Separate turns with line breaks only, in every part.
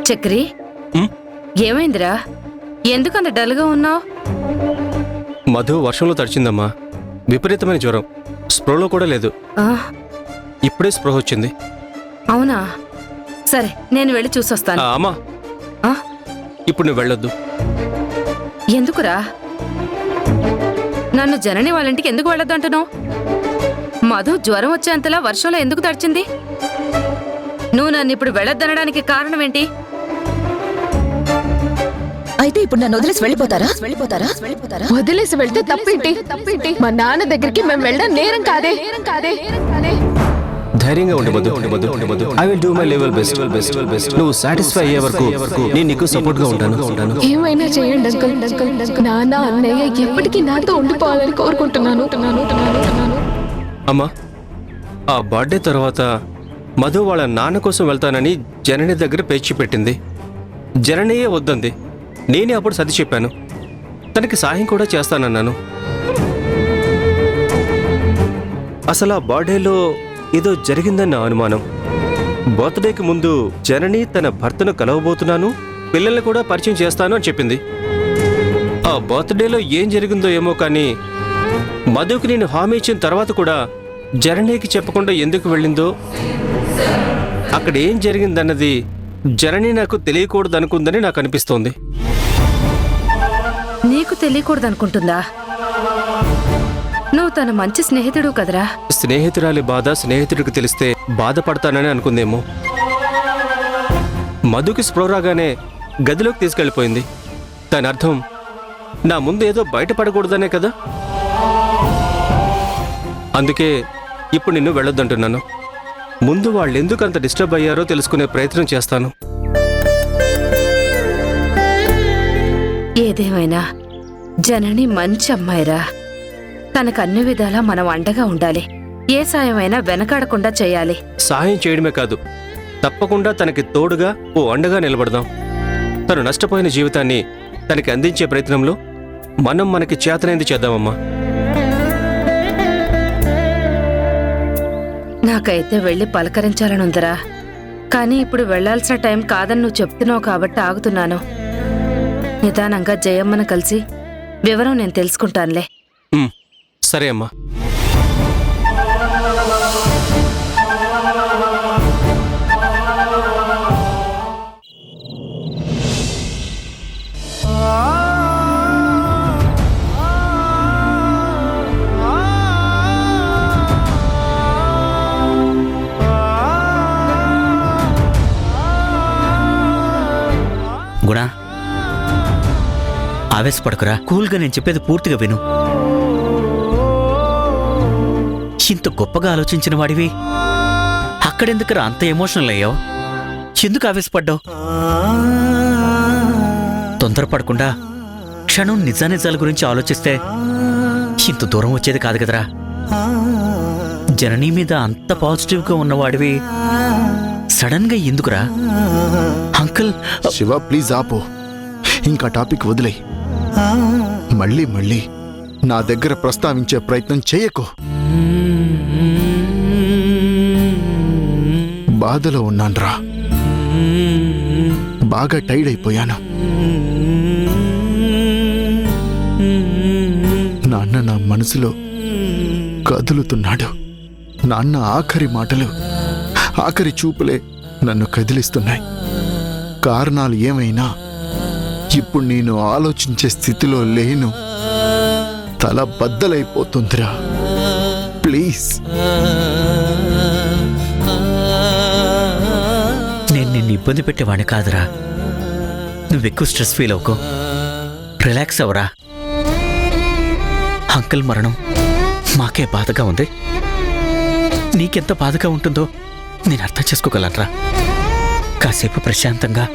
చక్రి, ఏమైందిరా? ఎందుకంత డల్గా ఉన్నావు?
మధు వర్షంలో తడిచిందమ్మా. విపరీతమైన జ్వరం, స్పృహలో కూడా లేదు. ఇప్పుడే స్పృహ వచ్చింది.
అవునా? సరే, నేను వెళ్ళి చూసొస్తాను.
అమ్మా, ఇప్పుడు నువ్వు వెళ్ళొద్దు.
ఎందుకురా? నన్ను జనని వాళ్ళ ఇంటికి ఎందుకు వెళ్ళొద్దు అంటున్నావు? మధు జ్వరం వచ్చేంతలా వర్షంలో ఎందుకు తడిచింది? నువ్వు నన్ను ఇప్పుడు వెళ్ళొద్దనడానికి కారణం ఏంటి?
అయితే ఇప్పుడు నన్ను వదిలేసి వెళ్ళిపోతారా?
వదిలేసి వెళ్తే తప్పేంటి? మా నాన్న దగ్గరికి మేము వెళ్ళడం నేరం కాదే.
ధైర్యంగా ఉండి Madhu. I will do my level best. నువ్వు సాటిస్ఫై అయ్యే వరకు నేను నీకు సపోర్ట్ గా ఉంటాను.
ఏమైనా చేయండి అంకుల్. నాన్న అన్నయ్య ఎప్పటికీ నాతో ఉండిపోవాలని కోరుకుంటున్నాను.
అమ్మా, ఆ బర్త్డే తర్వాత మధు వాళ్ళ నాన్న కోసం వెళ్తానని జనని దగ్గర పేచి పెట్టింది. జననియే వద్దంది. నేనే అప్పుడు సర్ది చెప్పాను. తనకి సాయం కూడా చేస్తానన్నాను. అసలు ఆ బర్త్డేలో ఏదో జరిగిందన్న అనుమానం. బర్త్డేకి ముందు జనని తన భర్తను కలవబోతున్నాను, పిల్లల్ని కూడా పరిచయం చేస్తాను అని చెప్పింది. ఆ బర్త్డేలో ఏం జరిగిందో ఏమో కానీ మధుకి నేను హామీ ఇచ్చిన తర్వాత కూడా జననీకి చెప్పకుండా ఎందుకు వెళ్ళిందో, అక్కడ ఏం జరిగిందన్నది జనని నాకు తెలియకూడదనుకుందని నాకు అనిపిస్తోంది.
నీకు తెలియకూడదనుకుంటుందా? నువ్వు తన మంచి స్నేహితుడు కదరా.
స్నేహితురాలి బాధ స్నేహితుడికి తెలిస్తే బాధపడతానని అనుకుందేమో. మధుకి స్పృహ రాగానే గదిలోకి తీసుకెళ్ళిపోయింది. దాని అర్థం నా ముందు ఏదో బయటపడకూడదనే కదా. అందుకే ఇప్పుడు నిన్ను వెళ్ళొద్దంటున్నాను. ముందు వాళ్ళెందుకు అంత డిస్టర్బ్ అయ్యారో తెలుసుకునే ప్రయత్నం చేస్తాను.
ఏదేమైనా జనని మంచి అమ్మాయిరా. తనకు అన్ని విధాలా మనం అండగా ఉండాలి. ఏ సాయమైనా వెనకాడకుండా చేయాలి.
సాయం చేయడమే కాదు, తప్పకుండా తనకి తోడుగా ఓ అండగా నిలబడదాం. తను నష్టపోయిన జీవితాన్ని తనకి అందించే ప్రయత్నంలో మనం మనకి చేతనైంది చేద్దామమ్మా.
నాకైతే వెళ్ళి పలకరించాలనుందరా. కానీ ఇప్పుడు వెళ్లాల్సిన టైం కాదని నువ్వు చెప్తున్నావు కాబట్టి ఆగుతున్నాను. నిదానంగా జయమ్మను కలిసి వివరం నేను తెలుసుకుంటానులే.
సరే అమ్మా.
గుణ, ఆవేశపడకురా. కూల్గా నేను చెప్పేది పూర్తిగా విను. ఇంత గొప్పగా ఆలోచించిన వాడివి అక్కడెందుకురా అంత ఎమోషనల్ అయ్యావు? ఎందుకు ఆవేశపడ్డావు? తొందరపడకుండా క్షణం నిజానిజాల గురించి ఆలోచిస్తే ఇంత దూరం వచ్చేది కాదు కదరా. జననీ మీద అంత పాజిటివ్గా ఉన్నవాడివి సడన్ గా ఎందుకురా? అంకుల్.
శివ, ప్లీజ్ ఆపో. ఇంకా టాపిక్ వదిలే. మళ్ళీ మళ్ళీ నా దగ్గర ప్రస్తావించే ప్రయత్నం చేయకు. బాధలో ఉన్నాన్రా. బాగా టైర్డ్ అయిపోయాను. నాన్న నా మనసులో కదులుతున్నాడు. నాన్న ఆఖరి మాటలు, ఆఖరి చూపులే నన్ను కదిలిస్తున్నాయి. కారణాలు ఏమైనా ఇప్పుడు నేను ఆలోచించే స్థితిలో లేను. తల బద్దలైపోతుందిరా. ప్లీజ్.
నేను నిన్ను ఇబ్బంది పెట్టేవాడిని కాదురా. నువ్వెక్కువ స్ట్రెస్ ఫీల్ అవ్వకు. రిలాక్స్ అవరా. అంకుల్ మరణం మాకే బాధగా ఉంది. నీకెంత బాధగా ఉంటుందో నేను అర్థం చేసుకోగలనరా. కాసేపు ప్రశాంతంగా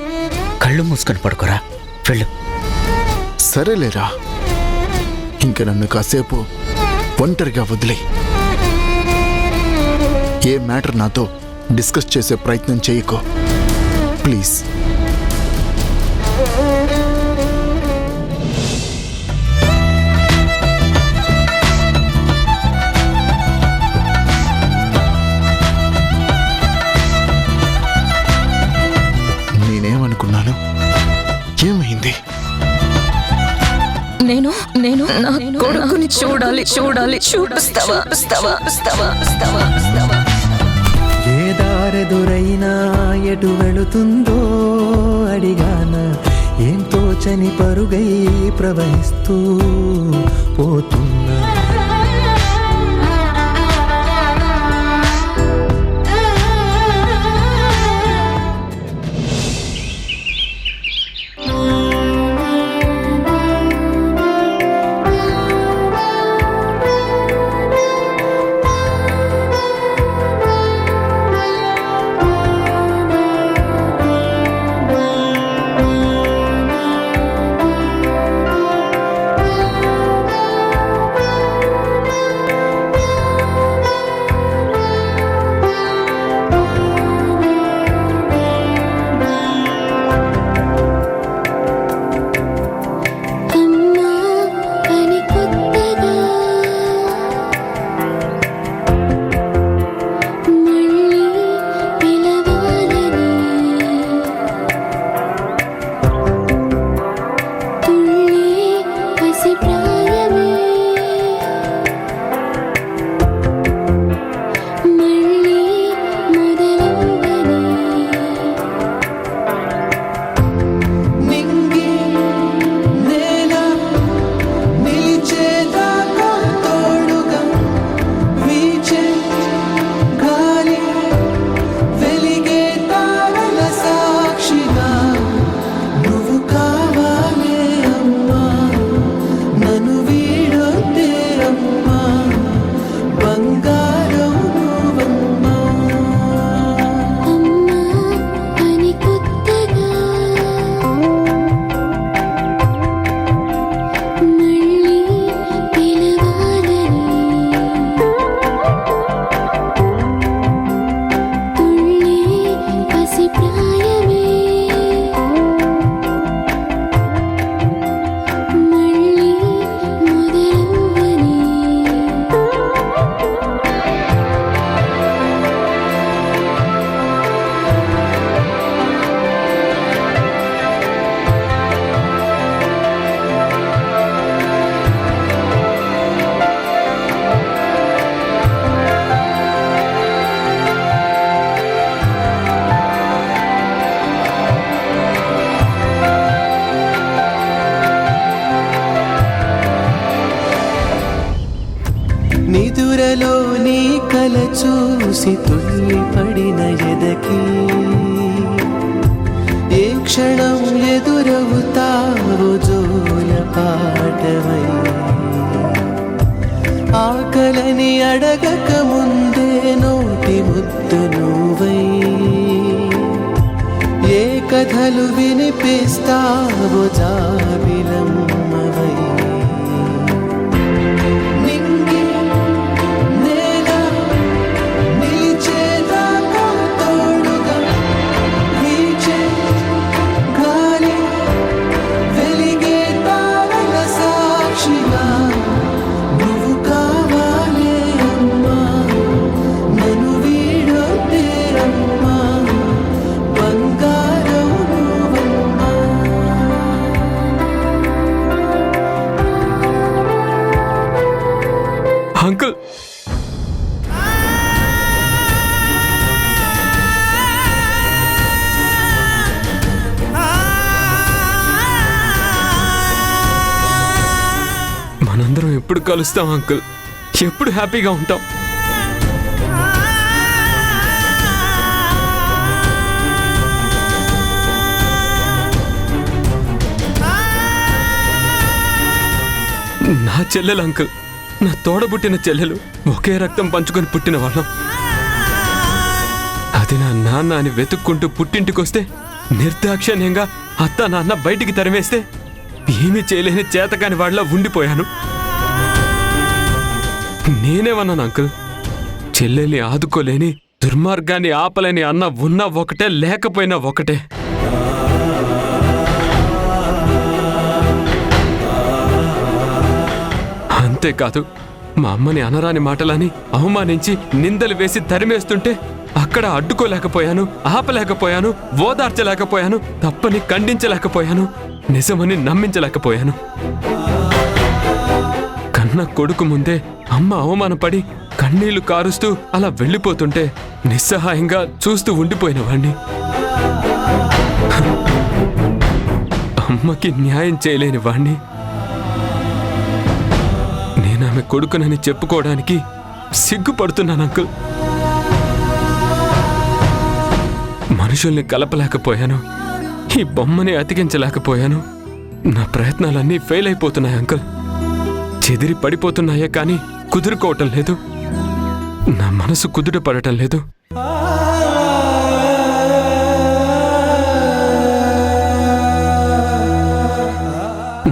కళ్ళు మూసుకొని పడుకోరా. వెళ్ళు.
సరేలేరా, ఇంక నన్ను కాసేపు ఒంటరిగా వదిలే. ఏ మ్యాటర్ నాతో డిస్కస్ చేసే ప్రయత్నం చేయకో ప్లీజ్.
నా కొడుకుని చూడాలి చూడాలి చూపిస్తావా
ఏ దారెదురైనా ఎటు వెళుతుందో అడిగాన ఏం తోచని పరుగై ప్రవహిస్తూ పోతున్నా నిదురలో నీ కల చూసి తుల్లి పడిన ఎదకి ఏ క్షణం ఎదురవుతావో జోల పాటవై ఆకలని అడగక ముందే నోటి ముద్దు నువ్వై ఏ కథలు వినిపిస్తావో జాబిలమ్మవై
అంకుల్ మనందరం ఎప్పుడు కలుస్తాం అంకుల్, ఎప్పుడు హ్యాపీగా ఉంటాం. నా చెల్లెలు అంకుల్, నా తోడబుట్టిన చెల్లెలు, ఒకే రక్తం పంచుకొని పుట్టిన వాళ్ళం. అది నా నాన్న అని వెతుక్కుంటూ పుట్టింటికొస్తే నిర్దాక్షిణ్యంగా అత్త నాన్న బయటికి తరిమేస్తే ఏమీ చేయలేని చేతకాని వాళ్ళ ఉండిపోయాను. నేనేమన్నాను అంకుల్, చెల్లెల్ని ఆదుకోలేని, దుర్మార్గాన్ని ఆపలేని అన్న ఉన్నా ఒకటే, లేకపోయినా ఒకటే. అంతేకాదు, మా అమ్మని అనరాని మాటలని అవమానించి నిందలు వేసి తరిమేస్తుంటే అక్కడ అడ్డుకోలేకపోయాను, ఆపలేకపోయాను, ఓదార్చలేకపోయాను, తప్పని ఖండించలేకపోయాను, నిజమని నమ్మించలేకపోయాను. కన్న కొడుకు ముందే అమ్మ అవమానపడి కన్నీళ్లు కారుస్తూ అలా వెళ్ళిపోతుంటే నిస్సహాయంగా చూస్తూ ఉండిపోయిన వాణ్ణి. అమ్మకి న్యాయం చేయలేని వాణ్ణి. నేనామె కొడుకునని చెప్పుకోవడానికి సిగ్గుపడుతున్నాను అంకుల్. మనుషుల్ని కలపలేకపోయాను, ఈ బొమ్మని అతికించలేకపోయాను. నా ప్రయత్నాలన్నీ ఫెయిల్ అయిపోతున్నాయి అంకుల్. చెదిరి పడిపోతున్నాయే కానీ కుదురుకోవటం లేదు. నా మనసు కుదుట పడటం లేదు.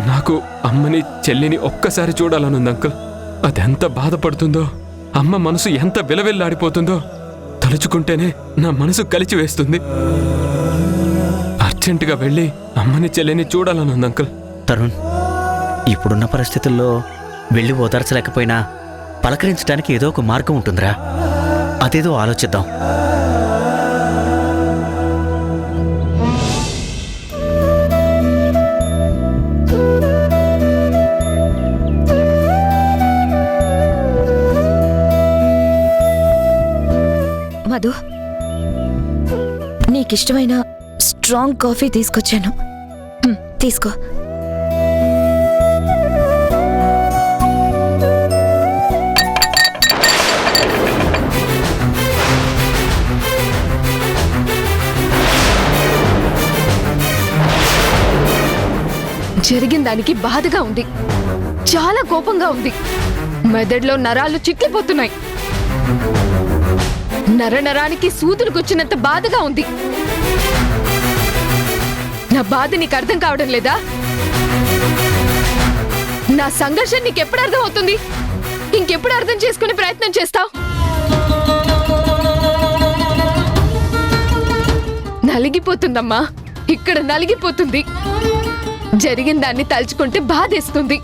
నాకు అమ్మని చెల్లిని ఒక్కసారి చూడాలనుంది అంకుల్. అదెంత బాధపడుతుందో, అమ్మ మనసు ఎంత విలవిల్లాడిపోతుందో తలుచుకుంటేనే నా మనసు కలిచి వేస్తుంది. అర్జెంటుగా వెళ్ళి అమ్మని చెల్లిని చూడాలనుంది అంకుల్.
తరుణ్, ఇప్పుడున్న పరిస్థితుల్లో వెళ్ళి ఓదార్చలేకపోయినా పలకరించడానికి ఏదో ఒక మార్గం ఉంటుందిరా. అదేదో ఆలోచిద్దాం.
మధు, నీకిష్టమైన స్ట్రాంగ్ కాఫీ తీసుకొచ్చాను, తీసుకో.
జరిగిన దానికి బాధగా ఉంది, చాలా కోపంగా ఉంది. మెదడులో నరాలు చిట్లిపోతున్నాయి. నరానికి సూదులు గుచ్చినంత బాధగా ఉంది. నా బాధ నీకు అర్థం కావడం లేదా? నా సంఘర్షణ నీకెప్పుడు అర్థం అవుతుంది? ఇంకెప్పుడు అర్థం చేసుకునే ప్రయత్నం చేస్తావు? నలిగిపోతుందమ్మా, ఇక్కడ నలిగిపోతుంది. జరిగిన దాన్ని తలుచుకుంటే బాధేస్తుంది,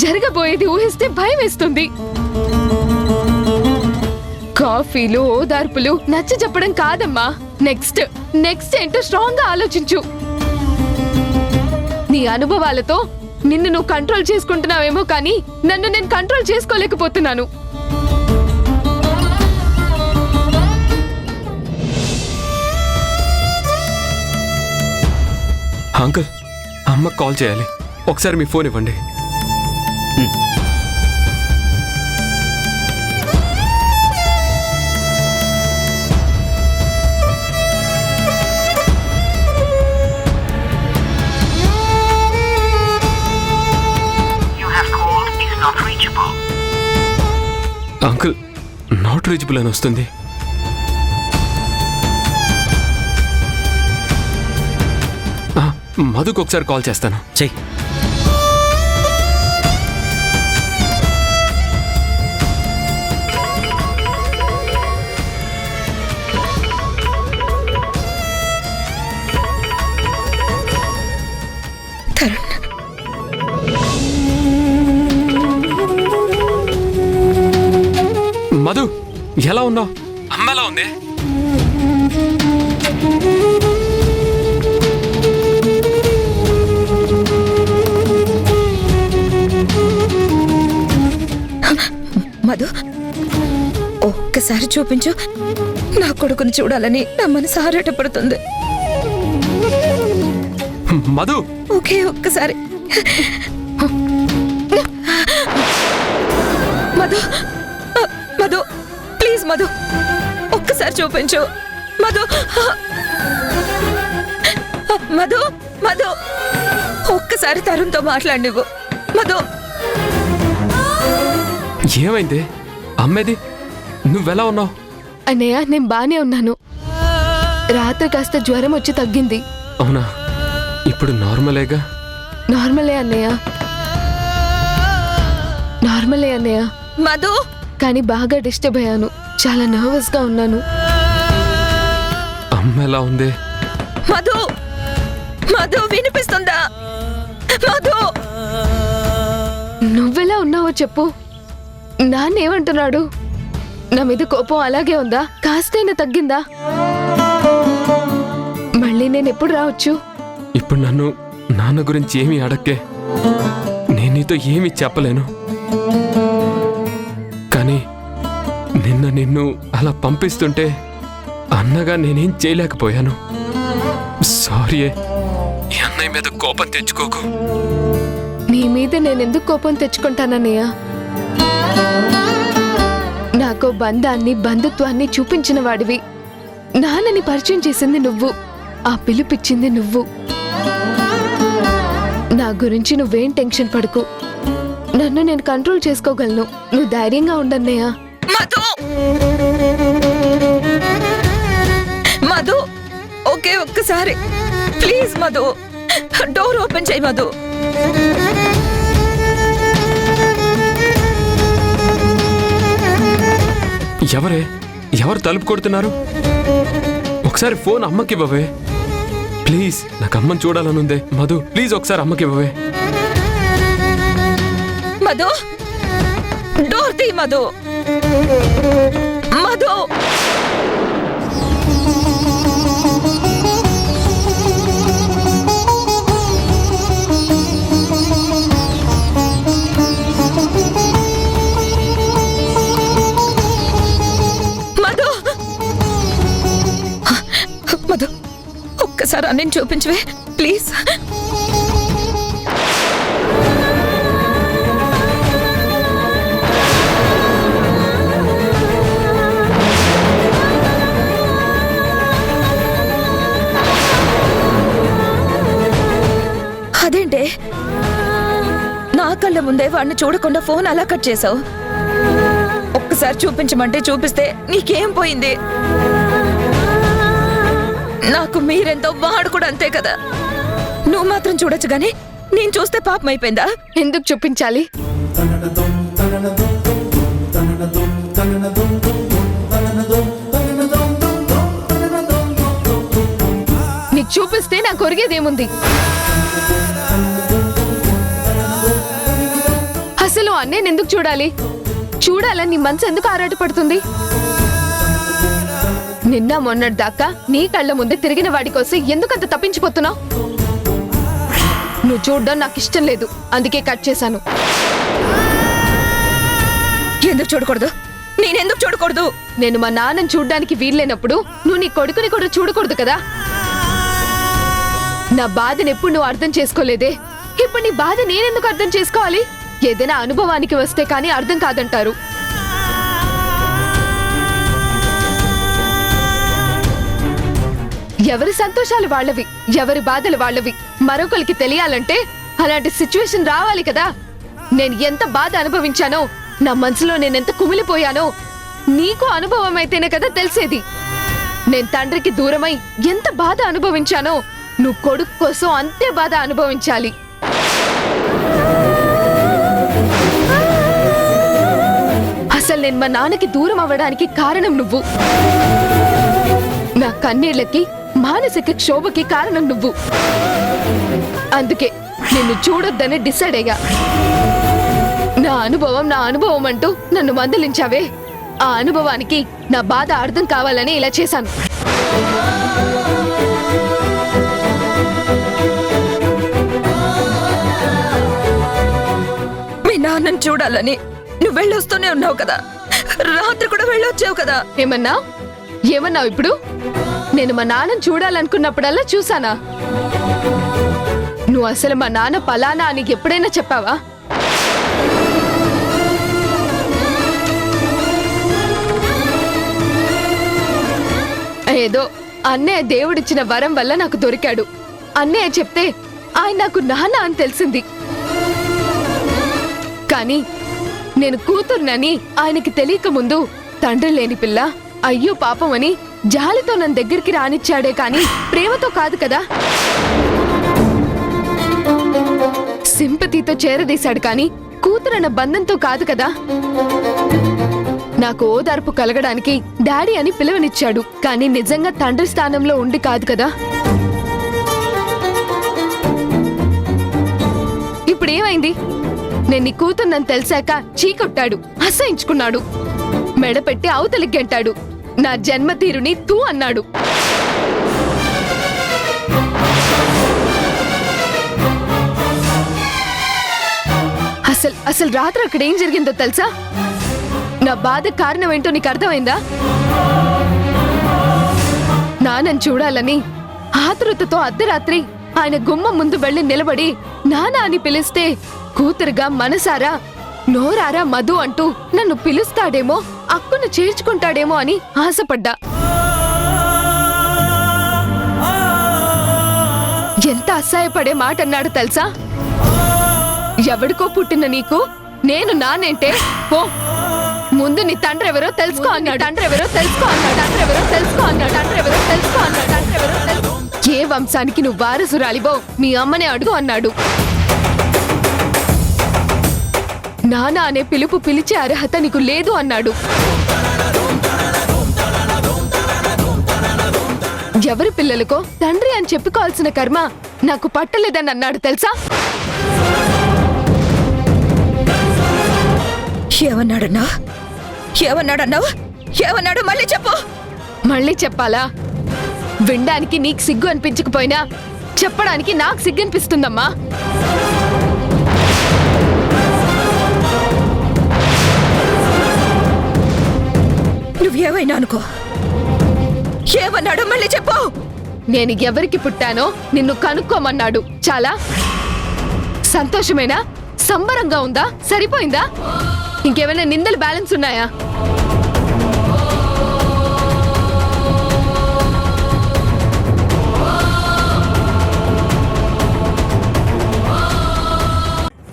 జరగబోయేది ఊహిస్తే భయం వేస్తుంది. కాఫీలు ఓదార్పులు నచ్చ చెప్పడం కాదమ్మా. నెక్స్ట్ ఏంటో స్ట్రాంగ్ గా ఆలోచించు. నీ అనుభవాలతో నిన్ను నువ్వు కంట్రోల్ చేసుకుంటున్నావేమో కానీ నన్ను నేను కంట్రోల్ చేసుకోలేకపోతున్నాను.
అంకుల్, అమ్మ కాల్ చేయాలి. ఒకసారి మీ ఫోన్ ఇవ్వండి. అంకుల్, నాట్ రీచబుల్ అని వస్తుంది. మధుకు ఒకసారి కాల్ చేస్తాను.
చెయ్యి.
మధు, ఎలా ఉన్నావు? అమ్మ ఎలా ఉంది?
మధు, ఒక్కసారి చూపించు. నా కొడుకుని చూడాలని నా మనసు ఆరాటపడుతుంది.
మధు,
ఒక్కసారి. మధు, మధు, ప్లీజ్ మధు, ఒక్కసారి చూపించు. మధు, మధు, మధు, ఒక్కసారి తరుణ్తో మాట్లాడినివ్వు. మధు.
ఏమైంది? అమ్మేది? నువ్వెలా ఉన్నావు?
అన్నయ్య, నేను బానే ఉన్నాను. రాత్రి కాస్త జ్వరం వచ్చి తగ్గింది.
అవునా? ఇప్పుడు నార్మలేగా?
నార్మలే అన్నయ్య, నార్మలే అన్నయ్య.
మధు,
కానీ బాగా డిస్టర్బ్ అయ్యాను, చాలా నర్వస్ గా ఉన్నాను.
అమ్మ ఎలా ఉంది?
మధు, మధు, వినిపిస్తుందా? మధు,
నువ్వెలా ఉన్నావో చెప్పు. నాన్నేమంటున్నాడు? నా మీద కోపం అలాగే ఉందా? కాస్తైనా తగ్గిందా? మళ్ళీ నేను ఎప్పుడు రావచ్చు?
ఇప్పుడు నన్ను నాన్న గురించి ఏమీ అడక్కే. నేను నీతో ఏమీ చెప్పలేను. నిన్ను అలా పంపిస్తుంటే అన్నగా నేనేం చేయలేకపోయాను. సారీ. ఈ అన్నయ్య మీద కోపం తెచ్చుకోకు.
నీ మీద నేనెందుకు కోపం తెచ్చుకుంటానన్నయ్య? నాకో బంధాన్ని బంధుత్వాన్ని చూపించిన వాడివి. నాన్నని పరిచయం చేసింది నువ్వు, ఆ పిలుపిచ్చింది నువ్వు. నా గురించి నువ్వేం టెన్షన్ పడకు. నన్ను నేను కంట్రోల్ చేసుకోగలను. నువ్వు ధైర్యంగా ఉండన్నయ్య.
మధు, మధు, ఒకే ఒక్కసారి ప్లీజ్ మధు, డోర్ ఓపెన్ చేయి మధు.
ఎవరు తలుపు కొడుతున్నారు? ఒకసారి ఫోన్ అమ్మకి ఇవ్వవే ప్లీజ్. నాకు అమ్మని చూడాలనుందే. మధు ప్లీజ్ ఒకసారి అమ్మకి ఇవ్వవే.
మధు, డోర్ తీ మధు. మధు, మధు, మధు, ఒక్కసారి అన్నని చూపించవే ప్లీజ్. అదేంటే నా కళ్ళ ముందే వాడిని చూడకుండా ఫోన్ అలా కట్ చేసావు? ఒక్కసారి చూపించమంటే చూపిస్తే నీకేం పోయింది? నాకు మీరెంతో వాడు కూడా అంతే కదా. నువ్వు మాత్రం చూడొచ్చు గానీ నేను చూస్తే పాపం అయిపోయిందా?
ఎందుకు చూపించాలి? నీకు చూపిస్తే నాకు ఒరిగేదేముంది? అసలు అన్నయ్యని ఎందుకు చూడాలి? చూడాలని నీ మనసు ఎందుకు ఆరాటపడుతుంది? నిన్న మొన్నటి దాకా నీ కళ్ళ ముందే తిరిగిన వాడి కోసం ఎందుకంత తప్పించిపోతున్నావు? నువ్వు చూడడం నాకు ఇష్టం లేదు, అందుకే కట్ చేశాను.
ఎందుకు చూడకూడదు? నేనెందుకు చూడకూడదు?
నేను మా నాన్నని చూడ్డానికి వీల్లేనప్పుడు నువ్వు నీ కొడుకుని కూడా చూడకూడదు కదా. నా బాధను ఎప్పుడు నువ్వు అర్థం చేసుకోలేదే, ఇప్పుడు నీ బాధ నేనెందుకు అర్థం చేసుకోవాలి? ఏదైనా అనుభవానికి వస్తే కానీ అర్థం కాదంటారు. ఎవరి సంతోషాలు వాళ్ళవి, ఎవరి బాధలు వాళ్ళవి. మరొకరికి తెలియాలంటే అలాంటి సిచ్యువేషన్ రావాలి కదా. నేను ఎంత బాధ అనుభవించానో, నా మనసులో నేనెంత కుమిలిపోయానో నీకు అనుభవం అయితేనే కదా తెలిసేది. నేను తండ్రికి దూరమై ఎంత బాధ అనుభవించానో నువ్వు కొడుకు కోసం అంతే బాధ అనుభవించాలి. అసలు నేను మా నాన్నకి దూరం అవ్వడానికి కారణం నువ్వు. నా కన్నీళ్లకి మానసిక క్షోభకి కారణం నువ్వు. అందుకే నిన్ను చూడొద్దని డిసైడ్ అయ్యా. నా అనుభవం అంటూ నన్ను మందలించావే, ఆ అనుభవానికి నా బాధ అర్థం కావాలని ఇలా చేశాను.
మీ నాన్నని చూడాలని నువ్వు వెళ్ళొస్తూనే ఉన్నావు కదా, రాత్రి కూడా వెళ్ళొచ్చావు కదా.
ఏమన్నావు ఇప్పుడు? నేను మా నాన్నని చూడాలనుకున్నప్పుడల్లా చూసానా? నువ్వు అసలు మా నాన్న పలానా అని ఎప్పుడైనా చెప్పావా? ఏదో అన్నయ్య దేవుడిచ్చిన వరం వల్ల నాకు దొరికాడు. అన్నయ్య చెప్తే ఆయన నాకు నాన్న అని తెలిసింది. కానీ నేను కూతుర్నని ఆయనకి తెలియక ముందు తండ్రి లేని పిల్ల, అయ్యో పాపం అని జాలితో నన్ను దగ్గరికి రానిచ్చాడే కానీ ప్రేమతో కాదు కదా. సింపతితో చేరదీశాడు కానీ కూతురన్న బంధంతో కాదు కదా. నాకు ఓదార్పు కలగడానికి డాడీ అని పిలువనిచ్చాడు కానీ నిజంగా తండ్రి స్థానంలో ఉండి కాదు కదా. ఇప్పుడేమైంది? నేను నీ కూతుర్నని తెలిసాక చీకొట్టాడు, అసహించుకున్నాడు, మెడపెట్టి అవతలికి గంటాడు, నా జన్మ తీరుని తూ అన్నాడు. అసలు రాత్రి అక్కడ ఏం జరిగిందో తెలుసా? నా బాధ కారణం ఏంటో నీకు అర్థమైందా? నాన్నని చూడాలని ఆతృతతో అర్ధరాత్రి ఆయన గుమ్మం ముందు వెళ్లి నిలబడి నాన్న అని పిలిస్తే కూతురుగా మనసారా నోరారా మధు అంటూ నన్ను పిలుస్తాడేమో, అక్కును చేర్చుకుంటాడేమో అని ఆశపడ్డా. ఎంత అసహాయపడే మాట అన్నాడు తెలుసా? ఎవడికో పుట్టిన నీకు నేను నానేంటే పో, ముందు నీ తండ్రి ఎవరో తెలుసుకో అన్నాడు. ఏ వంశానికి నువ్వు వారసురాలివో మీ అమ్మనే అడుగు అన్నాడు. నాన్న అనే పిలుపు పిలిచే అర్హత నీకు లేదు అన్నాడు. ఎవరి పిల్లలకో తండ్రి అని చెప్పుకోవాల్సిన కర్మ నాకు పట్టలేదని అన్నాడు తెలుసా?
ఏమన్నాడు మళ్ళీ చెప్పు.
మళ్ళీ చెప్పాలా? వినడానికి నీకు సిగ్గు అనిపించకపోయినా చెప్పడానికి నాకు సిగ్గు అనిపిస్తుందమ్మా.
నువ్వేమైనా అనుకో, ఏమన్నాడు మళ్ళీ చెప్పు.
నేను ఎవరికి పుట్టానో నిన్ను కనుక్కోమన్నాడు. చాలా సంతోషమేనా? సంబరంగా ఉందా? సరిపోయిందా? ఇంకేమైనా నిందలు బ్యాలెన్స్ ఉన్నాయా?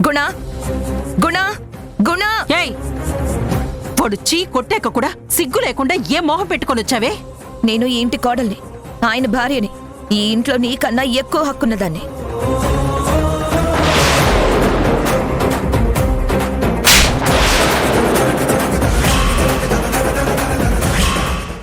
గుణ గుణ గుణ
ఏయ్, పొడిచి కొట్టాక కూడా సిగ్గు లేకుండా ఏ మొహం పెట్టుకొని వచ్చావే?
నేను ఈ ఇంటి కోడల్ని, ఆయన భార్యని. ఈ ఇంట్లో నీకన్నా ఎక్కువ హక్కున్నదాన్ని.